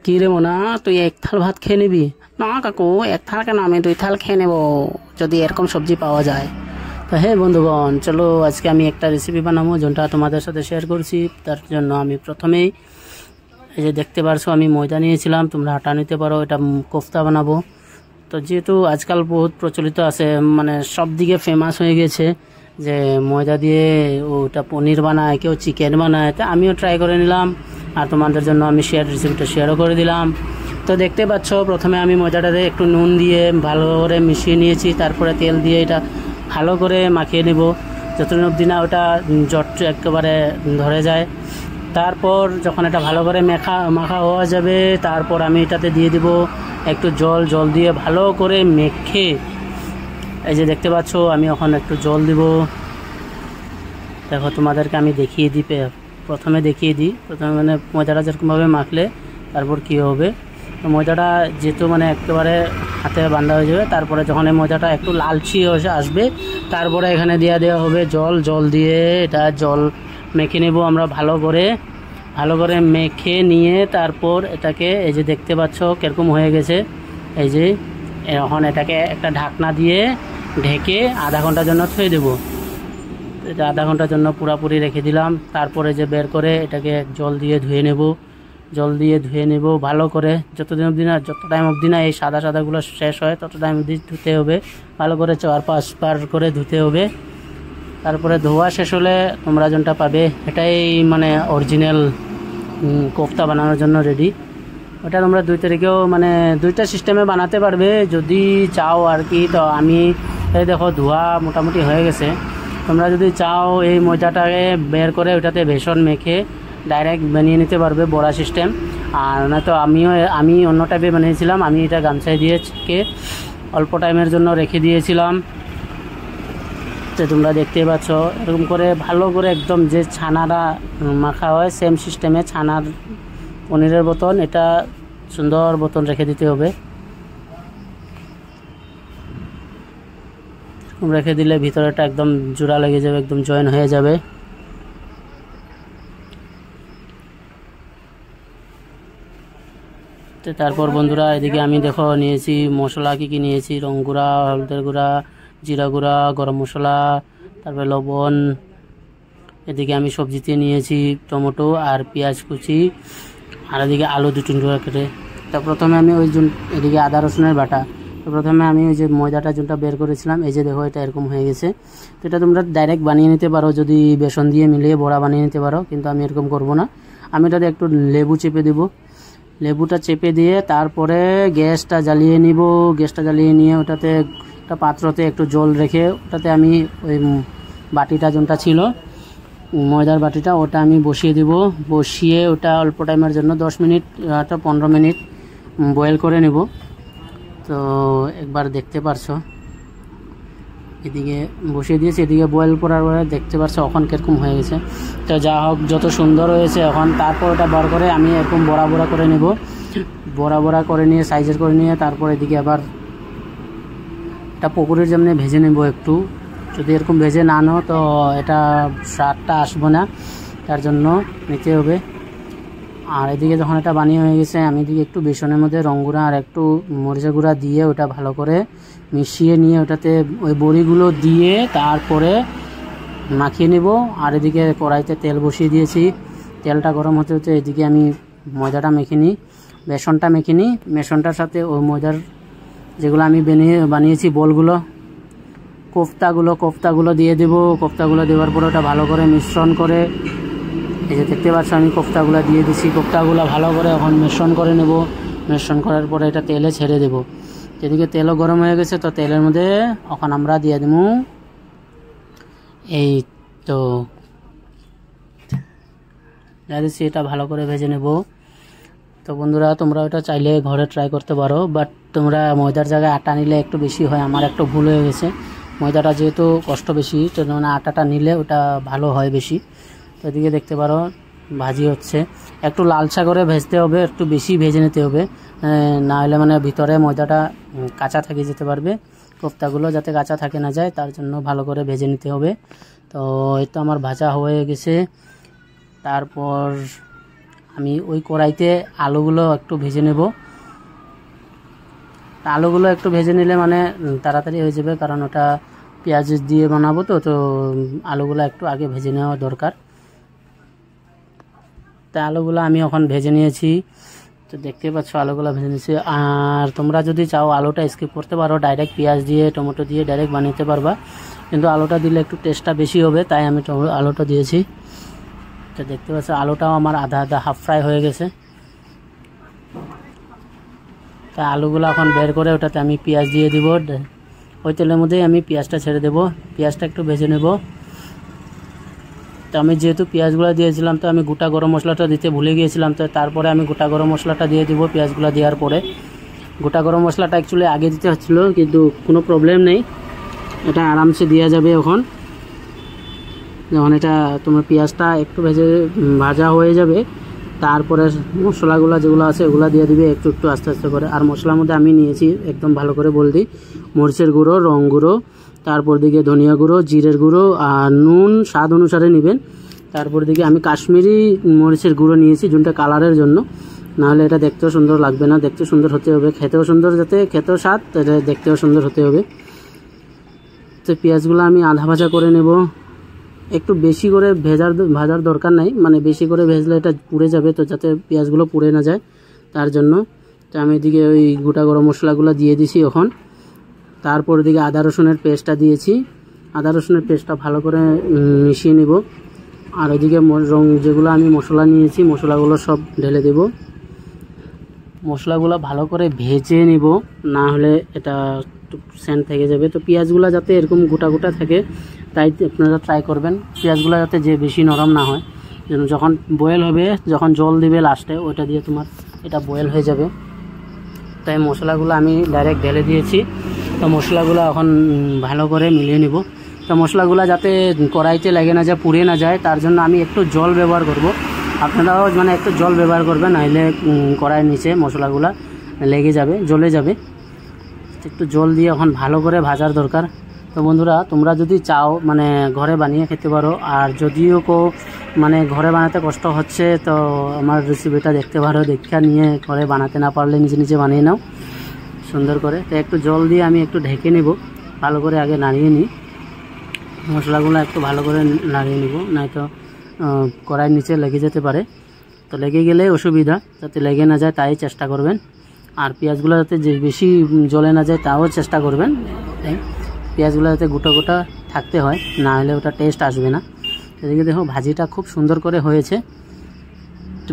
কি রে মোনা, তুই এক থাল ভাত খেয়ে নিবি? না কাকু, এক থাল কেন, আমি 2 থাল খেয়ে নেবো যদি এরকম সবজি পাওয়া যায়। তো হ্যাঁ বন্ধুগণ, চলো আজকে আমি একটা রেসিপি বানাবো যেটা তোমাদের সাথে শেয়ার করছি। তার জন্য আমি প্রথমেই এই যে দেখতে পারছো আমি ময়দা নিয়েছিলাম, তোমরা আটা নিতে পারো। এটা কোফতা বানাবো। তো যেহেতু আজকাল বহুত প্রচলিত আছে, মানে সব দিকে ফেমাস হয়ে গেছে যে ময়দা দিয়ে ওটা পনির বানায়, কেউ চিকেন বানায়, তা আমিও ট্রাই করে নিলাম আর তোমাদের জন্য আমি রেসিপিটা শেয়ারও করে দিলাম। তো দেখতে পাচ্ছ প্রথমে আমি ময়দাটাতে একটু নুন দিয়ে ভালো করে মিশিয়ে নিয়েছি, তারপরে তেল দিয়ে এটা ভালো করে মাখিয়ে নেব যতদিন অবধি না ওটা জট একেবারে ধরে যায়। তারপর যখন এটা ভালো করে মাখা হওয়া যাবে, তারপর আমি এটাতে দিয়ে দিব একটু জল দিয়ে ভালো করে মেখে, এই যে দেখতে পাচ্ছ আমি এখন একটু জল দিব। দেখো তোমাদেরকে আমি প্রথমে দেখিয়ে দিই মানে ময়দাটা যেরকমভাবে মাখলে তারপর কি হবে। তো ময়দাটা যেহেতু মানে একেবারে হাতে বান্ধা হয়ে যাবে, তারপরে যখন এই ময়দাটা একটু লালচি হয়ে আসবে, তারপরে এখানে দেওয়া হবে জল দিয়ে এটা জল মেখে নেব আমরা ভালো করে মেখে নিয়ে, তারপর এটাকে এই যে দেখতে পাচ্ছ কিরকম হয়ে গেছে। এই যে এখন এটাকে একটা ঢাকনা দিয়ে ঢেকে আধা ঘন্টার জন্য থুয়ে দেবো। এটা আধা ঘন্টার জন্য পুরাপুরি রেখে দিলাম। তারপরে যে বের করে এটাকে জল দিয়ে ধুয়ে নেব ভালো করে, যত টাইম অবধি না এই সাদাগুলো শেষ হয় তত টাইম অবধি ধুতে হবে ভালো করে, 4-5 বার করে ধুতে হবে। তারপরে ধোয়া শেষ হলে তোমরা যেটা পাবে এটাই মানে অরিজিনাল কোফতা বানানোর জন্য রেডি। ওটা তোমরা 2 তারিখেও মানে 2টা সিস্টেমে বানাতে পারবে যদি চাও আর কি। তো আমি এই দেখো ধোয়া মোটামুটি হয়ে গেছে। তোমরা যদি চাও এই ময়দাটাকে বের করে ওটাতে বেসন মেখে ডাইরেক্ট বানিয়ে নিতে পারবে বড়া সিস্টেম। আর না তো আমি অন্য টাইপে বানিয়েছিলাম, আমি এটা গামছায় দিয়ে অল্প টাইমের জন্য রেখে দিয়েছিলাম। তো তোমরা দেখতে পাচ্ছ এরকম করে ভালো করে একদম যে ছানাটা মাখা হয় সেম সিস্টেমে ছানার পনিরের বোতন, এটা সুন্দর বোতন রেখে দিতে হবে। রেখে দিলে ভিতরেটা একদম জোড়া লেগে যাবে, একদম জয়েন হয়ে যাবে। তো তারপর বন্ধুরা এদিকে আমি দেখো নিয়েছি মশলা কি নিয়েছি, রং গুঁড়া, হলদের গুঁড়া, জিরা গুঁড়া, গরম মশলা, তারপরে লবণ। এদিকে আমি সবজিতে নিয়েছি টমেটো আর পেঁয়াজ কুচি, আর এদিকে আলু 2 টুকরো কেটে। তো প্রথমে আমি এদিকে আদা রসুনের বাটা। তো প্রথমে আমি ওই যে ময়দাটা যেটা বের করেছিলাম, এই যে দেখো এটা এরকম হয়ে গেছে। তো এটা তোমরা ডাইরেক্ট বানিয়ে নিতে পারো, যদি বেসন দিয়ে মিলিয়ে বড়া বানিয়ে নিতে পারো, কিন্তু আমি এরকম করব না। আমি এটাতে একটু লেবু চেপে দেব, লেবুটা চেপে দিয়ে তারপরে গ্যাসটা জ্বালিয়ে নিয়ে ওটাতে একটা পাত্রতে একটু জল রেখে ওটাতে আমি ওই বাটিটা যেটা ছিল ময়দার বাটিটা ওটা আমি বসিয়ে ওটা অল্প টাইমের জন্য 10 মিনিট 15 মিনিট বয়েল করে নেব। তো একবার দেখতে পারছো এদিকে বসিয়ে দিয়েছি, এদিকে বয়েল করার পরে দেখতে পারছো এখন কিরকম হয়ে গেছে। তো যা হোক যত সুন্দর হয়েছে এখন, তারপর ওটা বার করে আমি এরকম বড়া করে নেব, বড়া করে নিয়ে সাইজের করে নিয়ে তারপর এদিকে আবার এটা পকোড়ির জন্য ভেজে নেব একটু। যদি এরকম ভেজে না নাও তো এটা স্বাদটা আসবে না, তার জন্য নিতে হবে। আর এদিকে যখন এটা বানিয়ে হয়ে গেছে, আমি এদিকে একটু বেসনের মধ্যে রং গুঁড়া আর একটু মরিচের গুঁড়া দিয়ে ওটা ভালো করে মিশিয়ে নিয়ে ওটাতে ওই বড়িগুলো দিয়ে তারপরে মাখিয়ে নেব। আর এদিকে কড়াইতে তেল বসিয়ে দিয়েছি, তেলটা গরম হতে এদিকে আমি ময়দাটা মেখে নিই, বেসনটা মেখে নিই। বেসনটার সাথে ওই ময়দার যেগুলো আমি বানিয়েছি বলগুলো কোফতাগুলো দিয়ে দেবো। কোফতাগুলো দেওয়ার পরে ওটা ভালো করে মিশ্রণ করে, এই যে দেখতে পাচ্ছ আমি কোফতাগুলো দিয়ে দিছি। কোফতাগুলো ভালো করে এখন মিশ্রণ করে নেব। মিশ্রণ করার পরে এটা তেলে ছেড়ে দেব। এদিকে তেলও গরম হয়ে গেছে, তো তেলের মধ্যে এখন আমরা দিয়ে দেবো এই তো দিচ্ছি, এটা ভালো করে ভেজে নেব। তো বন্ধুরা তোমরা ওটা চাইলে ঘরে ট্রাই করতে পারো, বাট তোমরা ময়দার জায়গায় আটা নিলে একটু বেশি হয়। আমার একটু ভুল হয়ে গেছে, ময়দাটা যেহেতু কষ্ট বেশি, তো মানে আটাটা নিলে ওটা ভালো হয় বেশি। তো এদিকে দেখতে পারো ভাজি হচ্ছে, একটু লালচা করে ভেজতে হবে, একটু বেশি ভেজে নিতে হবে, না হলে মানে ভিতরে ময়দাটা কাঁচা থেকে যেতে পারবে। কোফতাগুলো যাতে কাঁচা থাকে না যায় তার জন্য ভালো করে ভেজে নিতে হবে। তো এই তো আমার ভাজা হয়ে গেছে। তারপর আমি ওই কড়াইতে আলুগুলো একটু ভেজে নেব। আলুগুলো একটু ভেজে নিলে মানে তাড়াতাড়ি হয়ে যাবে, কারণ ওটা পেঁয়াজ দিয়ে বানাবো তো আলুগুলো একটু আগে ভেজে নেওয়া দরকার। তো আলুগুলো আমি এখন ভেজে নিয়েছি, তো দেখতে পাচ্ছ আলুগুলো ভেজে নিয়েছি। আর তোমরা যদি চাও আলুটা স্কিপ করতে পারো, ডাইরেক্ট পেঁয়াজ দিয়ে টমেটো দিয়ে ডাইরেক্ট বানাতে পারবা, কিন্তু আলুটা দিলে একটু টেস্টটা বেশি হবে, তাই আমি আলুটা দিয়েছি। তো দেখতে পাচ্ছ আলুটাও আমার আধা আধা হাফ ফ্রাই হয়ে গেছে। তা আলুগুলো এখন বের করে ওটাতে আমি পেঁয়াজ দিয়ে দিব, ওই তেলের মধ্যেই আমি পেঁয়াজটা ছেড়ে দেব। পেঁয়াজটা একটু ভেজে নেব। তো আমি যেহেতু পেঁয়াজগুলো দিয়েছিলাম, তো আমি গোটা গরম মশলাটা দিতে ভুলে গিয়েছিলাম, তো তারপরে আমি গোটা গরম মশলাটা দিয়ে দিব পেঁয়াজগুলো দেওয়ার পরে। গোটা গরম মশলাটা অ্যাকচুয়ালি আগে দিতে হচ্ছিলো, কিন্তু কোনো প্রবলেম নেই, এটা আরামসে দেওয়া যাবে। যখন এটা তোমার পেঁয়াজটা একটু ভাজা হয়ে যাবে, তারপরে মশলাগুলো যেগুলো আছে ওগুলো দিয়ে দিবে একটু একটু আস্তে আস্তে করে। আর মশলার মধ্যে আমি নিয়েছি একদম ভালো করে বল দিই, মরিচের গুঁড়ো, রং গুঁড়ো, তারপর দিকে ধনিয়া গুঁড়ো, জিরের গুঁড়ো, আর নুন স্বাদ অনুসারে নেবেন। তারপর দিকে আমি কাশ্মীরি মরিচের গুঁড়ো নিয়েছি, যেটা কালারের জন্য, নাহলে এটা দেখতেও সুন্দর লাগবে না, দেখতে সুন্দর হতে হবে, খেতেও সুন্দর, যাতে খেতেও স্বাদ, এটা দেখতেও সুন্দর হতে হবে। তো পেঁয়াজগুলো আমি আধা ভাজা করে নেব। একটু বেশি করে ভাজার দরকার নাই, মানে বেশি করে ভেজলে এটা পুড়ে যাবে, তো যাতে পেঁয়াজগুলো পুড়ে না যায় তার জন্য। তো আমি এদিকে ওই গোটা গরম মশলাগুলো দিয়ে দিছি এখন। তারপর দিকে আদা রসুনের পেস্টটা দিয়েছি, আদা রসুনের পেস্টটা ভালো করে মিশিয়ে নেব। আর ওইদিকে যেগুলো আমি মশলা নিয়েছি মশলাগুলো সব ঢেলে দেব। মশলাগুলো ভালো করে ভেজে নেব, না হলে এটা সেন্ট থেকে যাবে। তো পেঁয়াজগুলো যাতে এরকম গোটা গোটা থাকে, তাই আপনারা ট্রাই করবেন পেঁয়াজগুলো যাতে যে বেশি নরম না হয়। যখন বয়েল হবে, যখন জল দিবে লাস্টে, ওইটা দিয়ে তোমার এটা বয়েল হয়ে যাবে। তাই মশলাগুলো আমি ডাইরেক্ট ঢেলে দিয়েছি। তো মশলাগুলো এখন ভালো করে মিলিয়ে নিব। তো মশলাগুলো যাতে কড়াইতে লেগে না যায়, পুড়ে না যায়, তার জন্য আমি একটু জল ব্যবহার করব। আপনারাও মানে একটু জল ব্যবহার করবেন, নাহলে কড়াইয়ের নিচে মশলাগুলো লেগে যাবে, জ্বলে যাবে। একটু জল দিয়ে এখন ভালো করে ভাজার দরকার। তো বন্ধুরা, তোমরা যদি চাও মানে ঘরে বানিয়ে খেতে পারো, আর যদিও মানে ঘরে বানাতে কষ্ট হচ্ছে, তো আমার রেসিপিটা দেখতে পারো, দেখা নিয়ে ঘরে বানাতে না পারলে নিজে নিজে বানিয়ে নাও সুন্দর করে। তো একটু জল দিয়ে আমি একটু ঢেকে নেব, ভালো করে আগে নাড়িয়ে নিই, মশলাগুলো একটু ভালো করে নাড়িয়ে নেব, নয়তো কড়াইয়ের নিচে লেগে যেতে পারে। তো লেগে গেলে অসুবিধা, যাতে লেগে না যায় তাই চেষ্টা করবেন। আর পেঁয়াজগুলো যাতে যে বেশি জ্বলে না যায় তাও চেষ্টা করবেন। পেঁয়াজগুলো যাতে গোটা গোটা থাকতে হয়, না হলে ওটা টেস্ট আসবে না। এদিকে দেখো ভাজিটা খুব সুন্দর করে হয়েছে।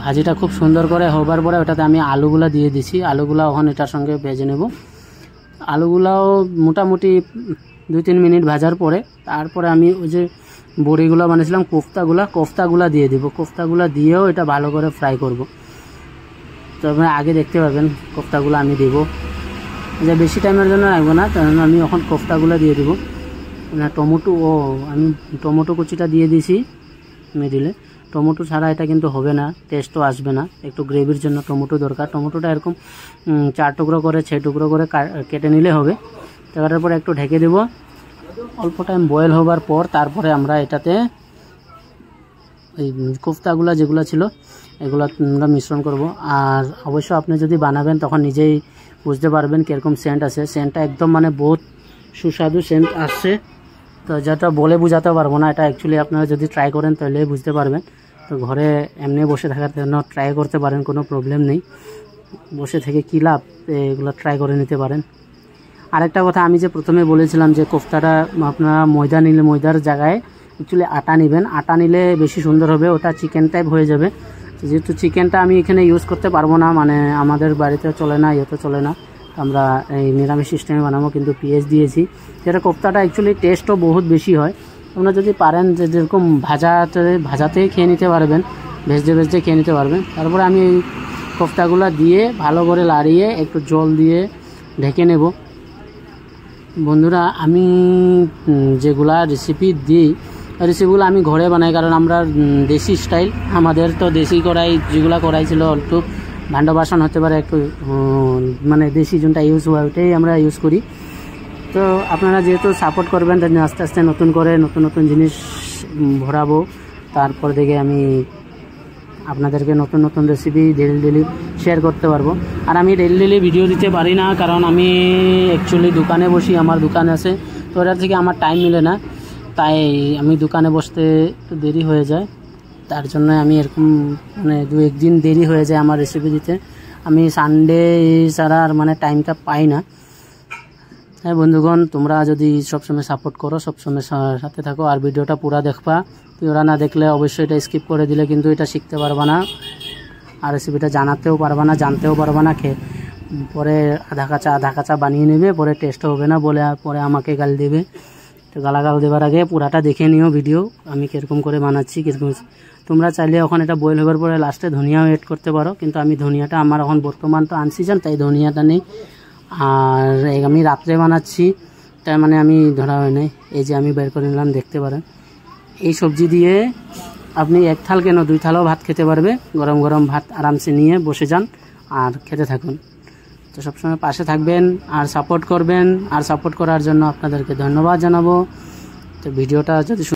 ভাজিটা খুব সুন্দর করে হবার পরে ওটাতে আমি আলুগুলো দিয়ে দিছি। আলুগুলো এখন এটার সঙ্গে ভেজে নেব। আলুগুলাও মোটামুটি 2-3 মিনিট ভাজার পরে তারপরে আমি ওই যে বড়িগুলো বানিয়েছিলাম কোফতাগুলো দিয়ে দিব। কোফতাগুলো দিয়েও এটা ভালো করে ফ্রাই করব। তো আপনারা আগে দেখতে পাবেন কোফতাগুলো আমি দেবো, যে বেশি টাইমের জন্য রাখবো না, কারণ আমি এখন কোফতাগুলো দিয়ে দেবো। আমি টমেটো কুচিটা দিয়ে দিয়েছি মিডিলে। টমেটো ছাড়া এটা কিন্তু হবে না, টেস্টও আসবে না। একটু গ্রেভির জন্য টমেটো দরকার। টমেটোটা এরকম 4 টুকরো করে 6 টুকরো করে কেটে নিলে হবে। তারপরে পরে একটু ঢেকে দেবো, অল্প টাইম বয়েল হবার পর তারপরে আমরা এটাতে এই কোফতাগুলো যেগুলো ছিল এগুলো আমরা মিশ্রণ করব। আর অবশ্য আপনি যদি বানাবেন তখন নিজেই বুঝতে পারবেন কীরকম সেন্ট আছে। সেন্টটা একদম মানে বহুত সুস্বাদু সেন্ট আসছে, তো যেটা বলে বোঝাতে পারবো না। এটা অ্যাকচুয়ালি আপনারা যদি ট্রাই করেন তাহলে বুঝতে পারবেন। তো ঘরে এমনি বসে থাকার জন্য ট্রাই করতে পারেন, কোনো প্রবলেম নেই। বসে থেকে কী লাভ, এগুলো ট্রাই করে নিতে পারেন। আরেকটা কথা, আমি যে প্রথমে বলেছিলাম যে কোফতাটা আপনারা ময়দার জায়গায় অ্যাকচুয়ালি আটা নেবেন। আটা নিলে বেশি সুন্দর হবে, ওটা চিকেন টাইপ হয়ে যাবে। যেহেতু চিকেনটা আমি এখানে ইউজ করতে পারবো না, মানে আমাদের বাড়িতে চলে না, ইয়েতে চলে না, আমরা এই নিরামিষ সিস্টেমে বানাবো, কিন্তু পেঁয়াজ দিয়েছি। যেটা কোফতাটা অ্যাকচুয়ালি টেস্টও বহুত বেশি হয়। আপনারা যদি পারেন যে যেরকম ভাজাতেই খেয়ে নিতে পারবেন, ভেজে খেয়ে নিতে পারবেন। তারপরে আমি এই কোফতাগুলো দিয়ে ভালো করে লাড়িয়ে একটু জল দিয়ে ঢেকে নেব। বন্ধুরা, আমি যেগুলা রেসিপি দিই রেসিপিগুলো আমি ঘরে বানাই, কারণ আমরা দেশি স্টাইল, আমাদের তো দেশি কড়াই, যেগুলো কড়াই ছিল একটু ভান্ডা বাসন হতে পারে, একটু মানে দেশি যেটা ইউজ হয় ওইটাই আমরা ইউজ করি। তো আপনারা যেহেতু সাপোর্ট করবেন, তাই আস্তে আস্তে নতুন জিনিস ভরাবো। তারপর থেকে আমি আপনাদেরকে নতুন নতুন রেসিপি ডেলি শেয়ার করতে পারবো। আর আমি ডেলি ভিডিও দিতে পারি না, কারণ আমি অ্যাকচুয়ালি দোকানে বসি, আমার দোকান আছে, তো ওটার থেকে আমার টাইম মিলে না, তাই আমি দোকানে বসতে একটু দেরি হয়ে যায়। তার জন্য আমি এরকম মানে 2-1 দিন দেরি হয়ে যায় আমার রেসিপি দিতে। আমি সানডে ছাড়া আর মানে টাইমটা পাই না। হ্যাঁ বন্ধুগণ, তোমরা যদি সবসময় সাপোর্ট করো, সবসময় সাথে থাকো আর ভিডিওটা পুরো দেখবা। পুরো না দেখলে অবশ্যই এটা স্কিপ করে দিলে কিন্তু এটা শিখতে পারবা না, আর রেসিপিটা জানাতেও পারবা না, জানতেও পারবা না। পরে আধা কাঁচা বানিয়ে নেবে, পরে টেস্ট হবে না বলে পরে আমাকে গাল দেবে। তো গালাগাল দেওয়ার আগে পুরাটা দেখে নিও ভিডিও, আমি কীরকম করে বানাচ্ছি কীরকম। তোমরা চাইলে এখন এটা বয়েল হওয়ার পরে লাস্টে ধনিয়াও এড করতে পারো, কিন্তু আমি ধনিয়াটা আমার এখন বর্তমান তো আনসিজন, তাই ধনিয়াটা নেই। আর আমি রাত্রে বানাচ্ছি, তার মানে আমি ধরা হয় নাই। এই যে আমি বের করে নিলাম, দেখতে পারেন। এই সবজি দিয়ে আপনি 1 থাল কেন 2 থালও ভাত খেতে পারবে। গরম গরম ভাত আরামসে নিয়ে বসে যান আর খেতে থাকুন। তো সবসময় পাশে থাকবেন আর সাপোর্ট করবেন, আর সাপোর্ট করার জন্য আপনাদেরকে ধন্যবাদ জানাবো। তো ভিডিওটা যদি